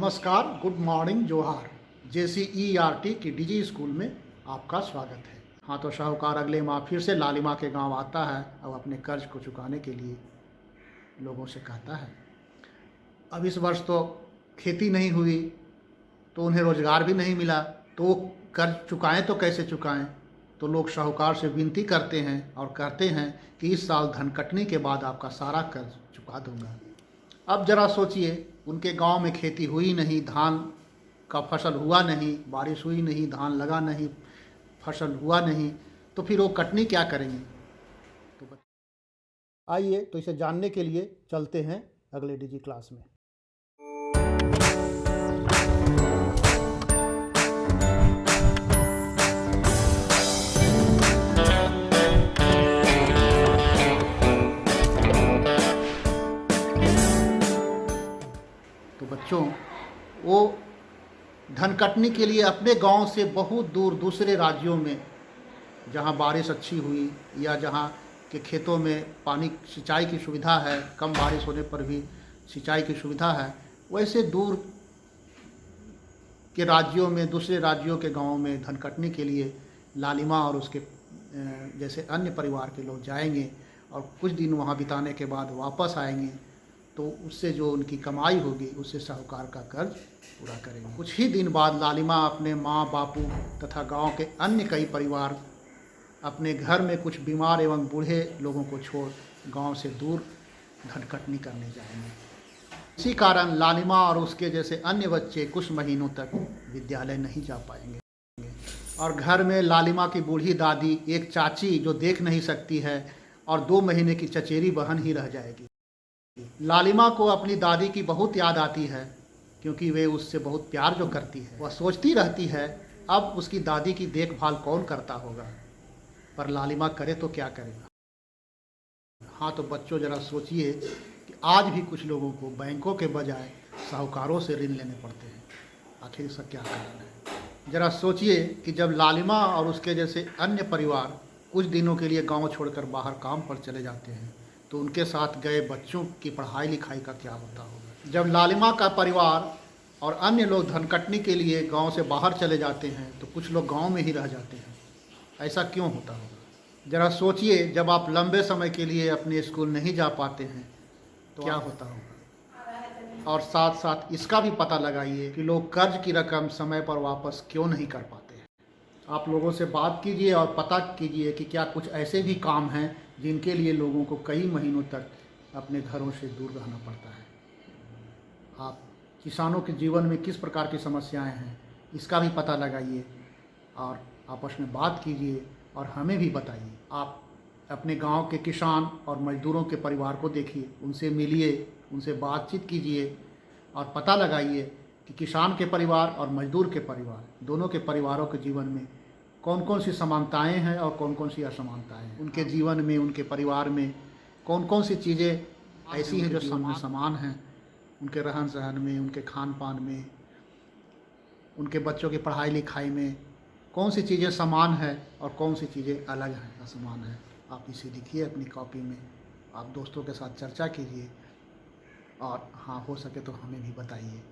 नमस्कार, good morning, जोहार। JCERT की डिजी स्कूल में आपका स्वागत है। हाँ, तो शाहूकार अगले माह फिर से लालिमा के गांव आता है और अपने कर्ज को चुकाने के लिए लोगों से कहता है। अब इस वर्ष तो खेती नहीं हुई तो उन्हें रोज़गार भी नहीं मिला, तो वो कर्ज चुकाएं तो कैसे चुकाएं। तो लोग शाहूकार से विनती करते हैं और कहते हैं कि इस साल धन कटनी के बाद आपका सारा कर्ज चुका दूंगा। अब ज़रा सोचिए, उनके गांव में खेती हुई नहीं, धान का फसल हुआ नहीं, बारिश हुई नहीं, धान लगा नहीं, फसल हुआ नहीं, तो फिर वो कटनी क्या करेंगे। तो आइए तो इसे जानने के लिए चलते हैं अगले डिजी क्लास में। तो बच्चों, वो धन कटनी के लिए अपने गांव से बहुत दूर दूसरे राज्यों में, जहां बारिश अच्छी हुई या जहां के खेतों में पानी सिंचाई की सुविधा है, कम बारिश होने पर भी सिंचाई की सुविधा है, वैसे दूर के राज्यों में, दूसरे राज्यों के गांवों में धन कटनी के लिए लालिमा और उसके जैसे अन्य परिवार के लोग जाएंगे और कुछ दिन वहां बिताने के बाद वापस आएंगे, तो उससे जो उनकी कमाई होगी उससे साहूकार का कर्ज पूरा करेंगे। कुछ ही दिन बाद लालिमा अपने माँ, बापू तथा गांव के अन्य कई परिवार अपने घर में कुछ बीमार एवं बूढ़े लोगों को छोड़ गांव से दूर धन कटनी करने जाएंगे। इसी कारण लालिमा और उसके जैसे अन्य बच्चे कुछ महीनों तक विद्यालय नहीं जा पाएंगे और घर में लालिमा की बूढ़ी दादी, एक चाची जो देख नहीं सकती है और 2 महीने की चचेरी बहन ही रह जाएगी। लालिमा को अपनी दादी की बहुत याद आती है, क्योंकि वे उससे बहुत प्यार जो करती है। वह सोचती रहती है अब उसकी दादी की देखभाल कौन करता होगा, पर लालिमा करे तो क्या करेगा। हाँ, तो बच्चों ज़रा सोचिए कि आज भी कुछ लोगों को बैंकों के बजाय साहूकारों से ऋण लेने पड़ते हैं। आखिर इसका क्या कारण है। ज़रा सोचिए कि जब लालिमा और उसके जैसे अन्य परिवार कुछ दिनों के लिए गांव छोड़कर बाहर काम पर चले जाते हैं, तो उनके साथ गए बच्चों की पढ़ाई लिखाई का क्या होता होगा। जब लालिमा का परिवार और अन्य लोग धन कटनी के लिए गांव से बाहर चले जाते हैं, तो कुछ लोग गांव में ही रह जाते हैं। ऐसा क्यों होता होगा। ज़रा सोचिए, जब आप लंबे समय के लिए अपने स्कूल नहीं जा पाते हैं तो क्या होता होगा। और साथ साथ इसका भी पता लगाइए कि लोग कर्ज की रकम समय पर वापस क्यों नहीं कर पाते हैं। आप लोगों से बात कीजिए और पता कीजिए कि क्या कुछ ऐसे भी काम हैं जिनके लिए लोगों को कई महीनों तक अपने घरों से दूर रहना पड़ता है। आप किसानों के जीवन में किस प्रकार की समस्याएं हैं, इसका भी पता लगाइए और आपस में बात कीजिए और हमें भी बताइए। आप अपने गांव के किसान और मजदूरों के परिवार को देखिए, उनसे मिलिए, उनसे बातचीत कीजिए और पता लगाइए कि किसान के परिवार और मजदूर के परिवार, दोनों के परिवारों के जीवन में कौन कौन सी समानताएं हैं और कौन कौन सी असमानताएं हैं। उनके जीवन में, उनके परिवार में कौन कौन सी चीज़ें ऐसी हैं जो समान हैं, उनके रहन सहन में, उनके खान पान में, उनके बच्चों की पढ़ाई लिखाई में कौन सी चीज़ें समान हैं और कौन सी चीज़ें अलग हैं, असमान हैं। आप इसे लिखिए अपनी कॉपी में, आप दोस्तों के साथ चर्चा कीजिए और हाँ, हो सके तो हमें भी बताइए।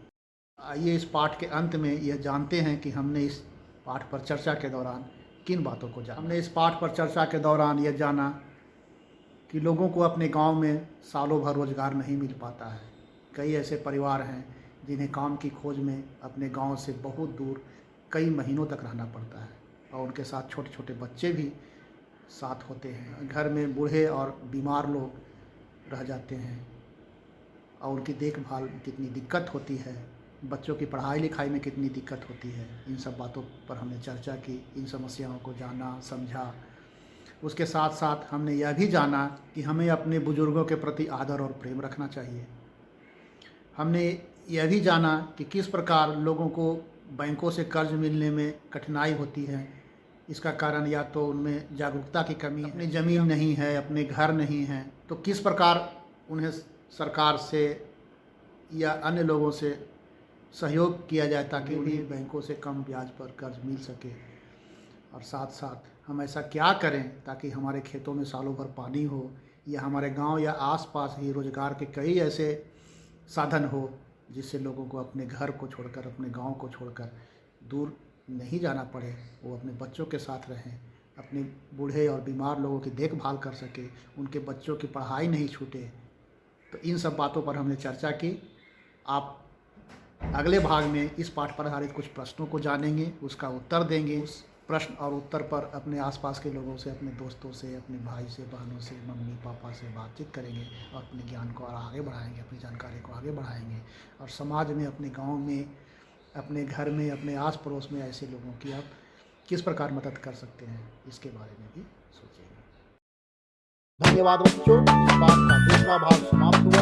आइए इस पाठ के अंत में यह जानते हैं कि हमने इस पाठ पर चर्चा के दौरान किन बातों को जाना। हमने इस पाठ पर चर्चा के दौरान यह जाना कि लोगों को अपने गांव में सालों भर रोज़गार नहीं मिल पाता है। कई ऐसे परिवार हैं जिन्हें काम की खोज में अपने गांव से बहुत दूर कई महीनों तक रहना पड़ता है और उनके साथ छोटे छोटे बच्चे भी साथ होते हैं। घर में बूढ़े और बीमार लोग रह जाते हैं और उनकी देखभाल में कितनी दिक्कत होती है, बच्चों की पढ़ाई लिखाई में कितनी दिक्कत होती है। इन सब बातों पर हमने चर्चा की, इन समस्याओं को जाना, समझा। उसके साथ साथ हमने यह भी जाना कि हमें अपने बुज़ुर्गों के प्रति आदर और प्रेम रखना चाहिए। हमने यह भी जाना कि किस प्रकार लोगों को बैंकों से कर्ज मिलने में कठिनाई होती है। इसका कारण या तो उनमें जागरूकता की कमी है, अपनी ज़मीन नहीं है, अपने घर नहीं हैं, तो किस प्रकार उन्हें सरकार से या अन्य लोगों से सहयोग किया जाए ताकि उन्हें बैंकों से कम ब्याज पर कर्ज मिल सके। और साथ साथ हम ऐसा क्या करें ताकि हमारे खेतों में सालों भर पानी हो, या हमारे गांव या आसपास ही रोज़गार के कई ऐसे साधन हो जिससे लोगों को अपने घर को छोड़कर, अपने गांव को छोड़कर दूर नहीं जाना पड़े, वो अपने बच्चों के साथ रहें, अपने बूढ़े और बीमार लोगों की देखभाल कर सके, उनके बच्चों की पढ़ाई नहीं छूटे। तो इन सब बातों पर हमने चर्चा की। आप अगले भाग में इस पाठ पर आधारित कुछ प्रश्नों को जानेंगे, उसका उत्तर देंगे। उस प्रश्न और उत्तर पर अपने आसपास के लोगों से, अपने दोस्तों से, अपने भाई से, बहनों से, मम्मी पापा से बातचीत करेंगे और अपने ज्ञान को और आगे बढ़ाएंगे, अपनी जानकारी को आगे बढ़ाएंगे और समाज में, अपने गांव में, अपने घर में, अपने आस पड़ोस में ऐसे लोगों की आप किस प्रकार मदद कर सकते हैं, इसके बारे में भी सोचेंगे। धन्यवाद बच्चों। इस पाठ का दूसरा भाग समाप्त हुआ।